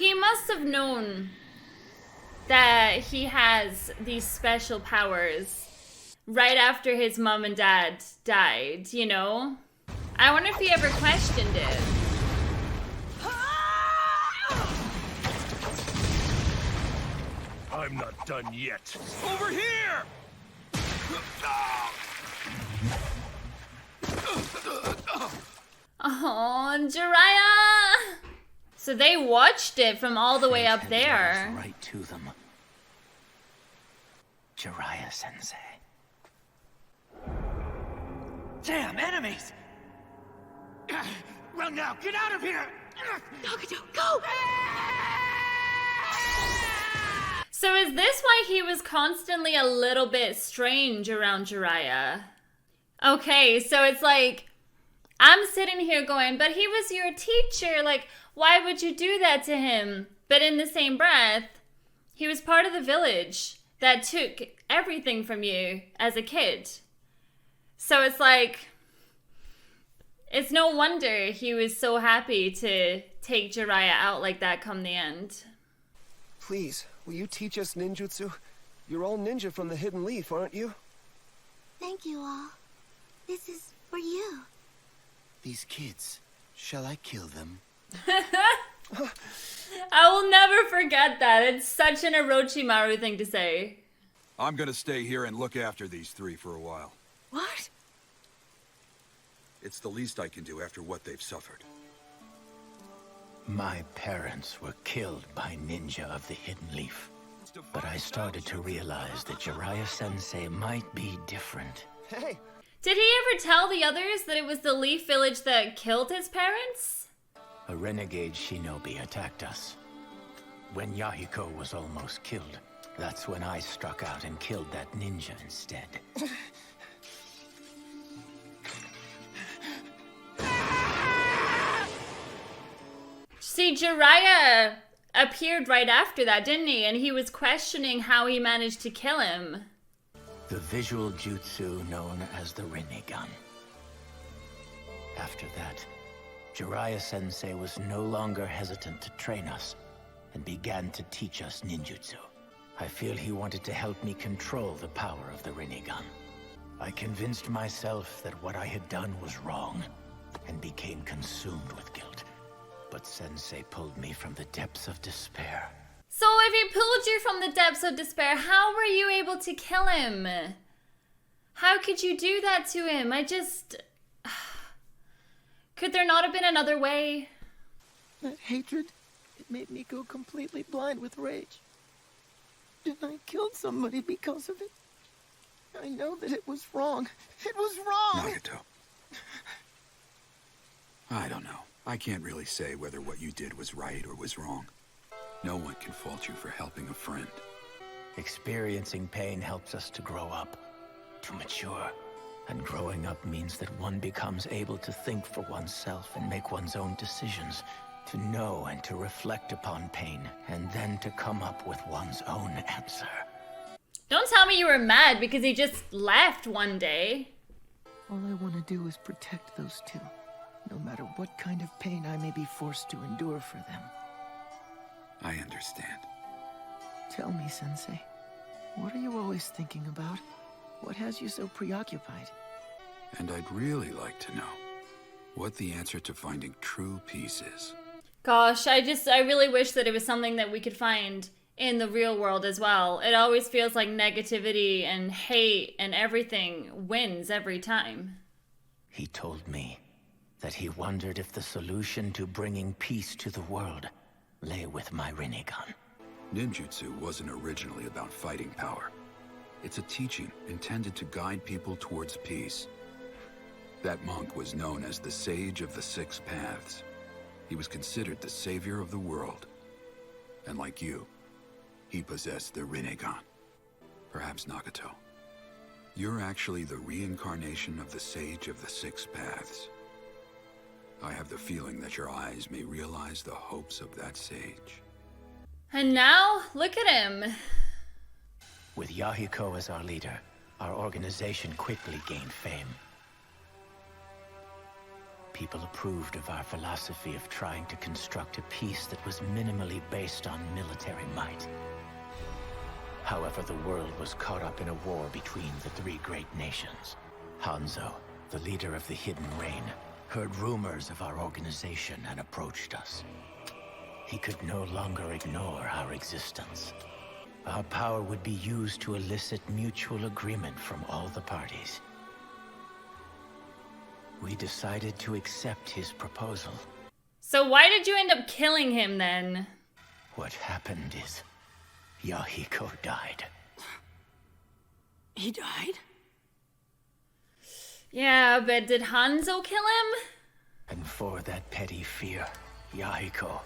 He must have known that he has these special powers right after his mom and dad died, you know? I wonder if he ever questioned it. I'm not done yet. Over here! Oh, Jiraiya! So they watched it from all the way up there. Right to them. Jiraiya-sensei. Damn, enemies! Well now, get out of here! Nagato, go! So is this why he was constantly a little bit strange around Jiraiya? Okay, so it's like, I'm sitting here going, but he was your teacher, like, why would you do that to him? But in the same breath, he was part of the village that took everything from you as a kid. So it's like, it's no wonder he was so happy to take Jiraiya out like that come the end. Please, will you teach us ninjutsu? You're all ninja from the Hidden Leaf, aren't you? Thank you all. This is for you. These kids, shall I kill them? I will never forget that. It's such an Orochimaru thing to say. I'm gonna stay here and look after these three for a while. What? It's the least I can do after what they've suffered. My parents were killed by ninja of the Hidden Leaf. But I started to realize that Jiraiya-sensei might be different. Hey! Did he ever tell the others that it was the Leaf Village that killed his parents? A renegade shinobi attacked us. When Yahiko was almost killed, that's when I struck out and killed that ninja instead. See, Jiraiya appeared right after that, didn't he? And he was questioning how he managed to kill him. The visual jutsu known as the Rinnegan. After that, Jiraiya-sensei was no longer hesitant to train us and began to teach us ninjutsu. I feel he wanted to help me control the power of the Rinnegan. I convinced myself that what I had done was wrong and became consumed with guilt. But Sensei pulled me from the depths of despair. So if he pulled you from the depths of despair, how were you able to kill him? How could you do that to him? Could there not have been another way? That hatred, it made me go completely blind with rage. And I killed somebody because of it. I know that it was wrong. It was wrong! Nagato. I don't know. I can't really say whether what you did was right or was wrong. No one can fault you for helping a friend. Experiencing pain helps us to grow up, to mature. And growing up means that one becomes able to think for oneself and make one's own decisions, to know and to reflect upon pain, and then to come up with one's own answer. Don't tell me you were mad because he just left one day. All I want to do is protect those two, no matter what kind of pain I may be forced to endure for them. I understand. Tell me, Sensei, what are you always thinking about? What has you so preoccupied? And I'd really like to know what the answer to finding true peace is. Gosh, I really wish that it was something that we could find in the real world as well. It always feels like negativity and hate and everything wins every time. He told me that he wondered if the solution to bringing peace to the world lay with my Rinnegan. Ninjutsu wasn't originally about fighting power. It's a teaching intended to guide people towards peace. That monk was known as the Sage of the Six Paths. He was considered the savior of the world. And like you, he possessed the Rinnegan. Perhaps Nagato. You're actually the reincarnation of the Sage of the Six Paths. I have the feeling that your eyes may realize the hopes of that sage. And now, look at him. With Yahiko as our leader, our organization quickly gained fame. people approved of our philosophy of trying to construct a peace that was minimally based on military might. However, the world was caught up in a war between the three great nations. Hanzo, the leader of the Hidden Reign, heard rumors of our organization and approached us. He could no longer ignore our existence. Our power would be used to elicit mutual agreement from all the parties. We decided to accept his proposal. So why did you end up killing him then? What happened is, Yahiko died. He died? Yeah, but did Hanzo kill him? And for that petty fear, Yahiko.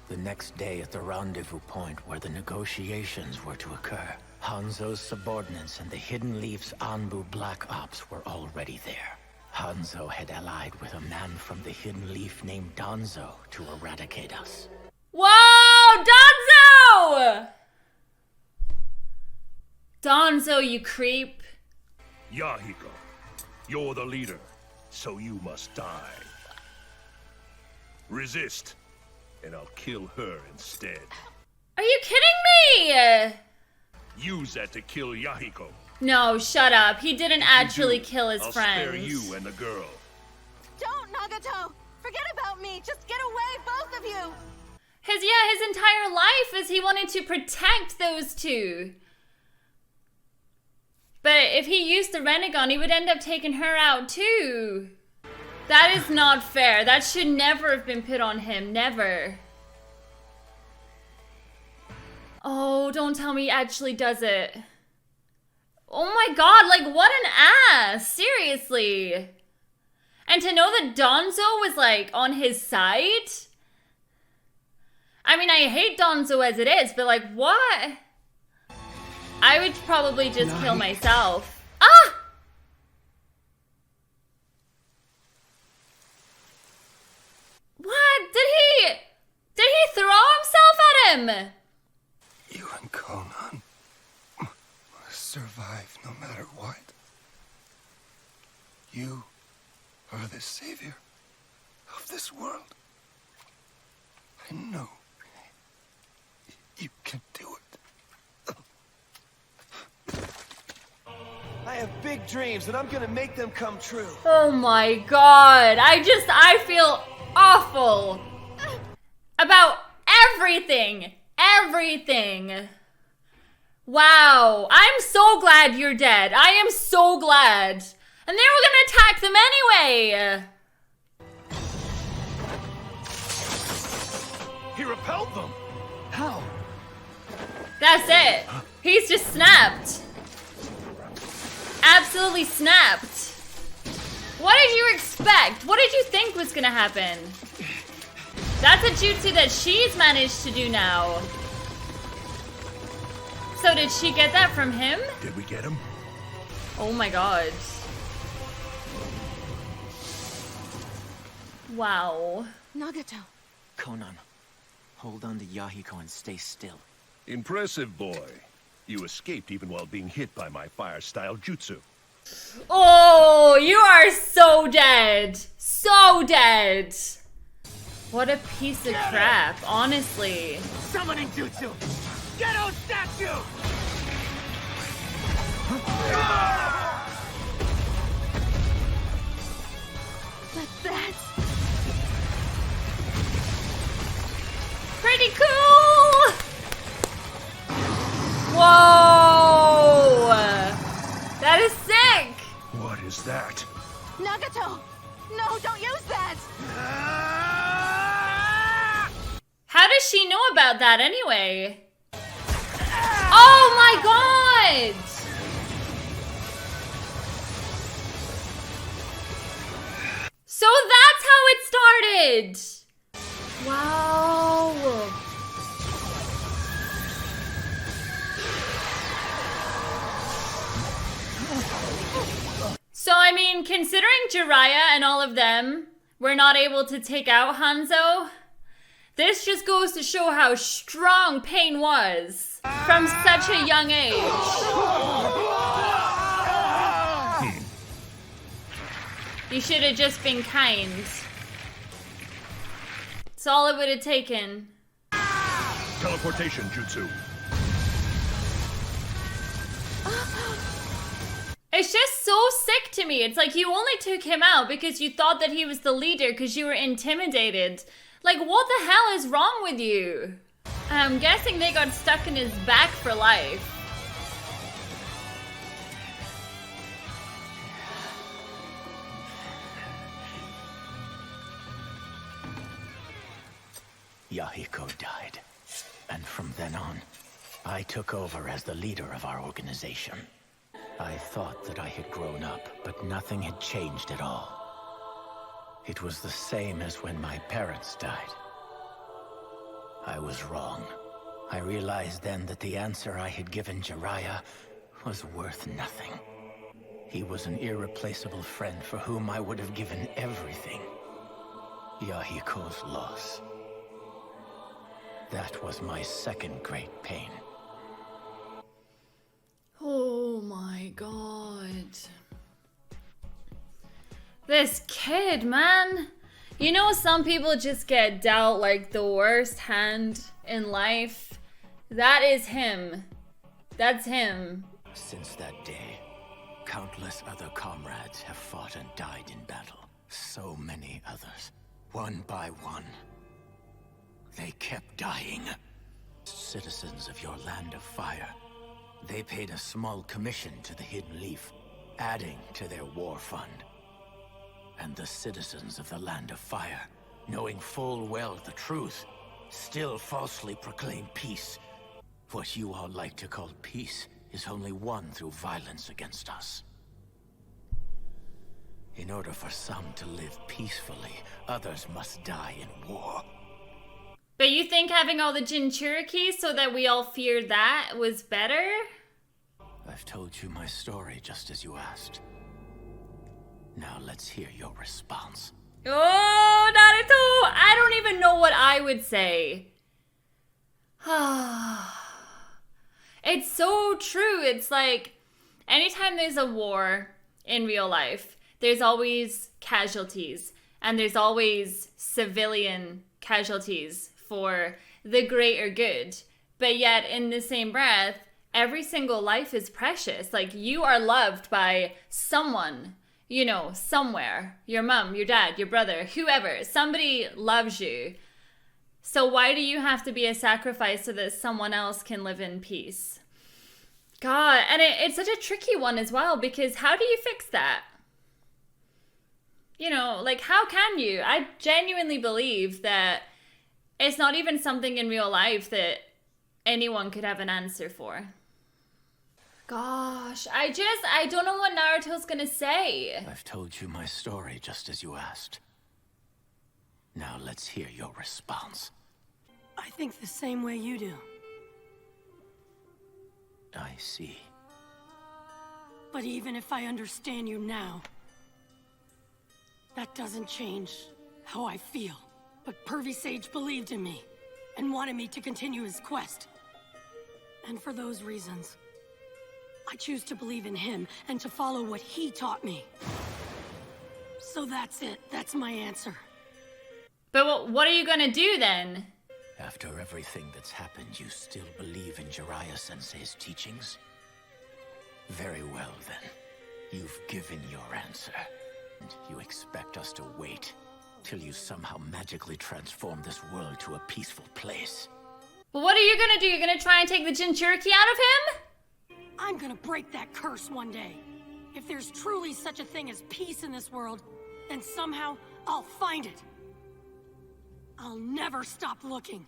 The next day at the rendezvous point where the negotiations were to occur, Hanzo's subordinates and the Hidden Leaf's Anbu Black Ops were already there. Hanzo had allied with a man from the Hidden Leaf named Danzo to eradicate us. Whoa! Danzo! Danzo, you creep. Yahiko, you're the leader, so you must die. Resist, and I'll kill her instead. Are you kidding me? Use that to kill Yahiko. No, shut up. He didn't actually kill his I'll friends. spare you and the girl. Don't, Nagato! Forget about me! Just get away, both of you! His entire life is he wanted to protect those two. But if he used the Renegon, he would end up taking her out too. That is not fair. That should never have been put on him. Never. Oh, don't tell me he actually does it. Oh my god, like what an ass. Seriously. And to know that Danzo was like on his side? I mean, I hate Danzo as it is, but like what? I would probably just kill myself. Ah! What? Did he throw himself at him? You and Conan survive no matter what. You are the savior of this world. I know you can do it. I have big dreams and I'm gonna make them come true. Oh my god. I feel awful about everything. Everything. Wow. I'm so glad you're dead. I am so glad. And they were gonna attack them anyway. He repelled them. How? That's it. He's just snapped. Absolutely snapped. What did you expect? What did you think was gonna happen? That's a jutsu that she's managed to do now. So did she get that from him? Did we get him? Oh my god. Wow. Nagato. Conan, hold on to Yahiko and stay still. Impressive, boy. You escaped even while being hit by my fire-style jutsu. Oh, you are so dead. So dead. What a piece of crap, honestly. Summoning jutsu! Ghetto statue! But that's... Pretty cool! Whoa! That is sick! What is that? Nagato! No, don't use that! How does she know about that anyway? Oh my god! So that's how it started! Wow! So I mean, considering Jiraiya and all of them were not able to take out Hanzo, this just goes to show how strong Pain was from such a young age. You should have just been kind. That's all it would have taken. Teleportation jutsu. It's just so sick to me. It's like you only took him out because you thought that he was the leader because you were intimidated. Like, what the hell is wrong with you? I'm guessing they got stuck in his back for life. Yahiko died. And from then on, I took over as the leader of our organization. I thought that I had grown up, but nothing had changed at all. It was the same as when my parents died. I was wrong. I realized then that the answer I had given Jiraiya was worth nothing. He was an irreplaceable friend for whom I would have given everything. Yahiko's loss. That was my second great pain. Oh my god. This kid, man. You know, some people just get dealt like the worst hand in life. That is him. That's him. Since that day, countless other comrades have fought and died in battle. So many others. One by one. They kept dying. Citizens of your land of fire. They paid a small commission to the Hidden Leaf, adding to their war fund. And the citizens of the land of fire, knowing full well the truth, still falsely proclaim peace. What you all like to call peace is only won through violence against us. In order for some to live peacefully, others must die in war. But you think having all the Jinchuriki so that we all feared that was better? I've told you my story just as you asked. Now let's hear your response. Oh, Naruto! I don't even know what I would say. It's so true. It's like, anytime there's a war in real life, there's always casualties. And there's always civilian casualties for the greater good. But yet, in the same breath, every single life is precious. Like, you are loved by someone, you know, somewhere. Your mom, your dad, your brother, whoever. Somebody loves you. So why do you have to be a sacrifice so that someone else can live in peace? God, and it's such a tricky one as well, because how do you fix that? You know, like, how can you? I genuinely believe that it's not even something in real life that anyone could have an answer for. Gosh, I don't know what Naruto's gonna say. I've told you my story just as you asked. Now let's hear your response. I think the same way you do. I see. But even if I understand you now, that doesn't change how I feel. But Pervy Sage believed in me and wanted me to continue his quest. And for those reasons, I choose to believe in him and to follow what he taught me. So that's it. That's my answer. But what are you gonna do then? After everything that's happened, you still believe in Jiraiya-sensei's teachings? Very well then. You've given your answer. And you expect us to wait till you somehow magically transform this world to a peaceful place. Well, what are you gonna do? You're gonna try and take the Jinchuriki out of him? I'm gonna break that curse one day. If there's truly such a thing as peace in this world, then somehow I'll find it. I'll never stop looking.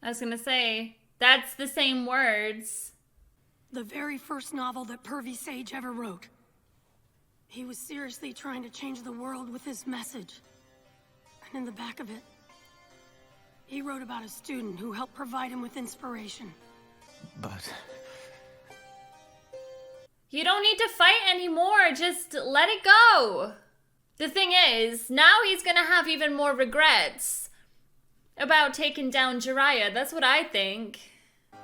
I was gonna say, that's the same words. The very first novel that Pervy Sage ever wrote. He was seriously trying to change the world with his message. And in the back of it, he wrote about a student who helped provide him with inspiration. But... you don't need to fight anymore. Just let it go. The thing is, now he's gonna have even more regrets about taking down Jiraiya. That's what I think.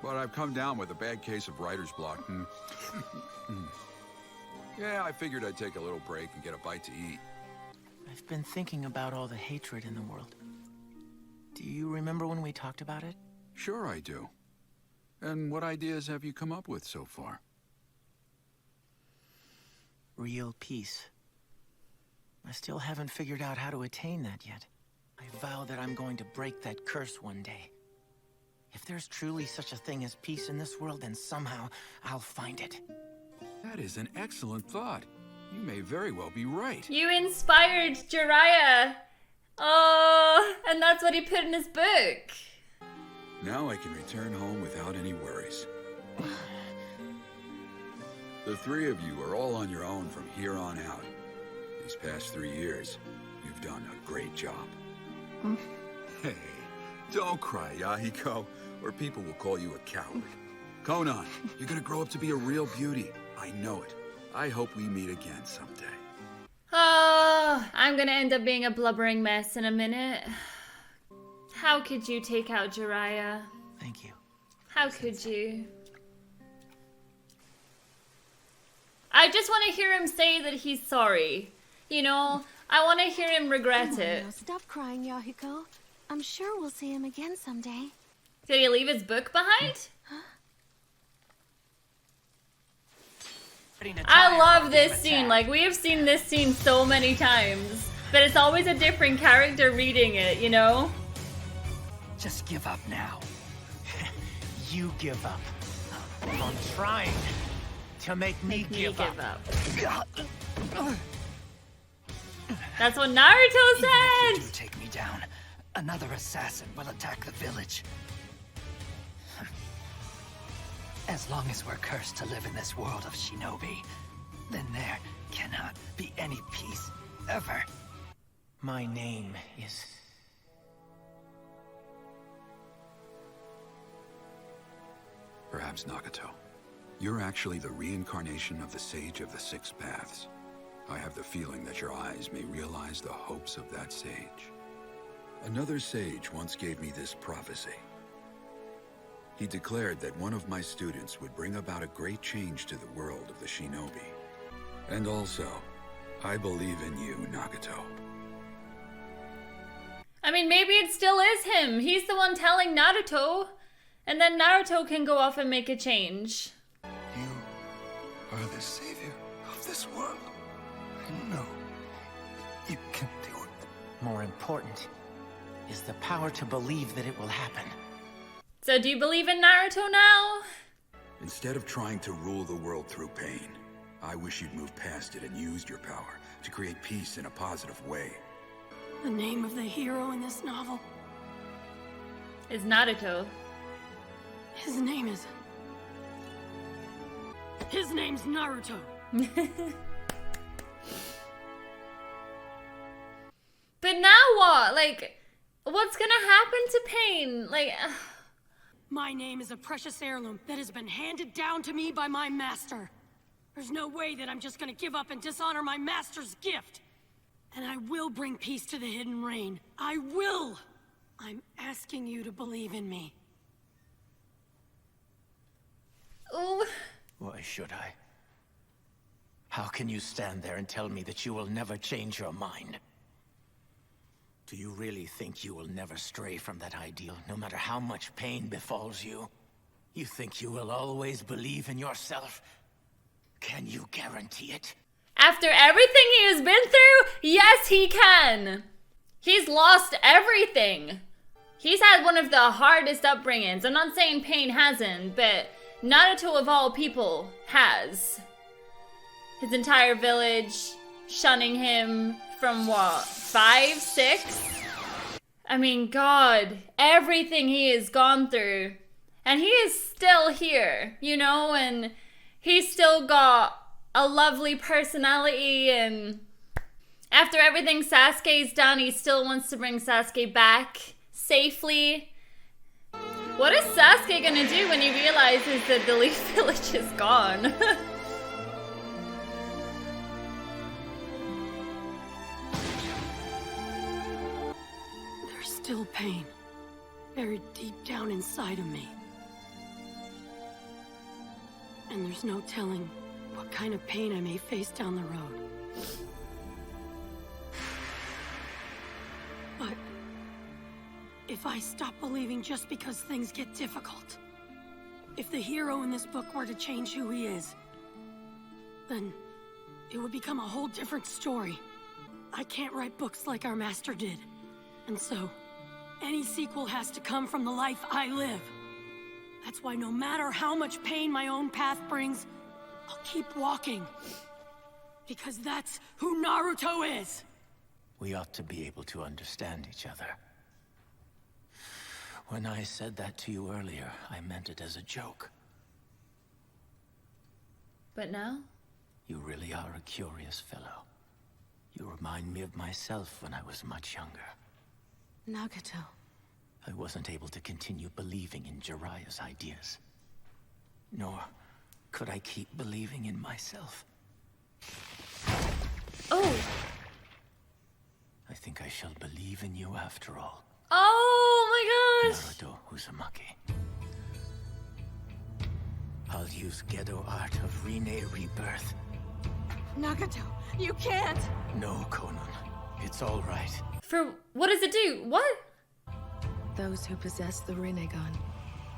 But I've come down with a bad case of writer's block. Yeah, I figured I'd take a little break and get a bite to eat. I've been thinking about all the hatred in the world. Do you remember when we talked about it? Sure I do. And what ideas have you come up with so far? Real peace. I still haven't figured out how to attain that yet. I vow that I'm going to break that curse one day. If there's truly such a thing as peace in this world, then somehow I'll find it. That is an excellent thought. You may very well be right. You inspired Jiraiya. Oh, and that's what he put in his book. Now I can return home without any worries. The three of you are all on your own from here on out. These past 3 years, you've done a great job. Hey, don't cry, Yahiko, or people will call you a coward. Conan, you're gonna grow up to be a real beauty. I know it. I hope we meet again someday. Oh, I'm gonna end up being a blubbering mess in a minute. How could you take out Jiraiya? Thank you. How could you? I just want to hear him say that he's sorry. You know, I want to hear him regret it. Now, stop crying, Yahiko. I'm sure we'll see him again someday. Did he leave his book behind? I love this scene. Like, we have seen this scene so many times. But it's always a different character reading it, you know? Just give up now. You give up. I'm trying to make me give up. That's what Naruto said! Even if you take me down, another assassin will attack the village. As long as we're cursed to live in this world of shinobi, then there cannot be any peace, ever. My name is... Perhaps Nagato. You're actually the reincarnation of the Sage of the Six Paths. I have the feeling that your eyes may realize the hopes of that sage. Another sage once gave me this prophecy. He declared that one of my students would bring about a great change to the world of the shinobi. And also, I believe in you, Nagato. I mean, maybe it still is him. He's the one telling Naruto. And then Naruto can go off and make a change. You are the savior of this world. I know you can do it. More important is the power to believe that it will happen. So do you believe in Naruto now? Instead of trying to rule the world through pain, I wish you'd moved past it and used your power to create peace in a positive way. The name of the hero in this novel Is Naruto. His name's Naruto. But now what? Like, what's gonna happen to Pain? Like, My name is a precious heirloom that has been handed down to me by my master. There's no way that I'm just gonna give up and dishonor my master's gift. And I will bring peace to the Hidden Rain. I will! I'm asking you to believe in me. ooh. Why should I? How can you stand there and tell me that you will never change your mind? Do you really think you will never stray from that ideal, no matter how much pain befalls you? You think you will always believe in yourself? Can you guarantee it? After everything he has been through, yes, he can. He's lost everything. He's had one of the hardest upbringings. I'm not saying Pain hasn't, but Naruto of all people has. His entire village shunning him from what, 5, 6? I mean, God, everything he has gone through. And he is still here, you know, and he's still got a lovely personality, and after everything Sasuke's done, he still wants to bring Sasuke back safely. What is Sasuke gonna do when he realizes that the Leaf Village is gone? There's still pain buried deep down inside of me. And there's no telling what kind of pain I may face down the road. But if I stop believing just because things get difficult, if the hero in this book were to change who he is, then it would become a whole different story. I can't write books like our master did. And so, any sequel has to come from the life I live. That's why no matter how much pain my own path brings, I'll keep walking. Because that's who Naruto is! We ought to be able to understand each other. When I said that to you earlier, I meant it as a joke. But now? You really are a curious fellow. You remind me of myself when I was much younger. Nagato. I wasn't able to continue believing in Jiraiya's ideas. Nor could I keep believing in myself. Oh! I think I shall believe in you after all. Oh my gosh! Naruto Uzumaki. I'll use Gedo art of Rinne Rebirth. Nagato, you can't! No, Konan. It's all right. For what does it do? What? Those who possess the Rinnegan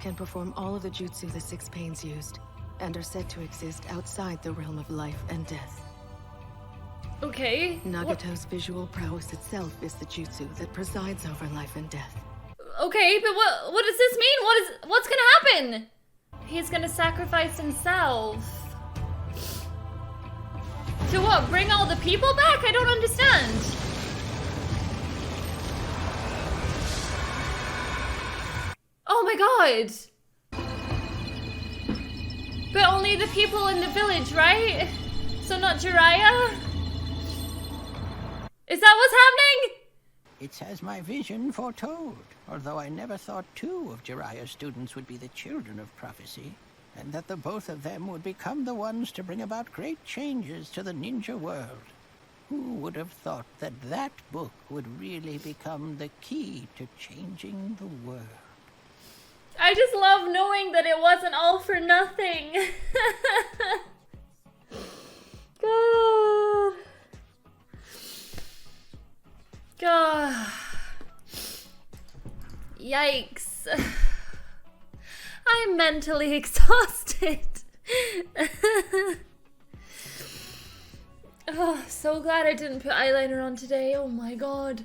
can perform all of the jutsu the Six Pains used, and are said to exist outside the realm of life and death. Okay. Nagato's visual prowess itself is the jutsu that presides over life and death. Okay, but what does this mean? What's gonna happen? He's gonna sacrifice himself. To what? Bring all the people back? I don't understand. Oh my god. But only the people in the village, right? So not Jiraiya? Is that what's happening? It's as my vision foretold, although I never thought two of Jiraiya's students would be the children of prophecy, and that the both of them would become the ones to bring about great changes to the ninja world. Who would have thought that that book would really become the key to changing the world? I just love knowing that it wasn't all for nothing. God. God. Yikes. I'm mentally exhausted. Oh, so glad I didn't put eyeliner on today. Oh my god.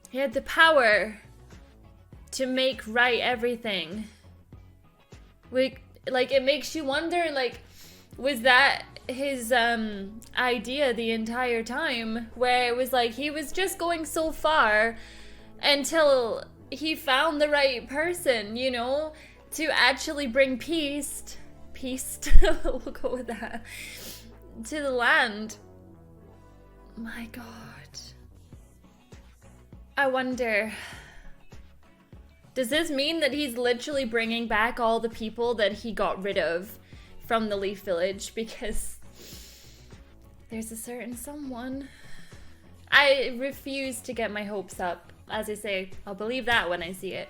He had the power to make right everything. Like, it makes you wonder, like, was that his idea the entire time? Where it was like, he was just going so far until he found the right person, you know, to actually bring peace, we'll go with that, to the land. My god. I wonder, does this mean that he's literally bringing back all the people that he got rid of from the Leaf Village? Because there's a certain someone. I refuse to get my hopes up. As I say, I'll believe that when I see it.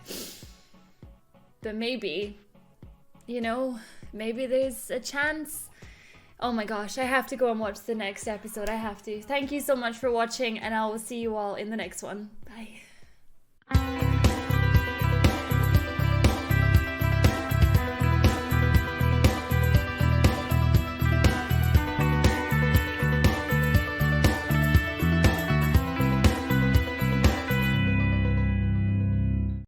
But maybe, you know, maybe there's a chance. Oh my gosh, I have to go and watch the next episode. I have to. Thank you so much for watching, and I will see you all in the next one. Bye.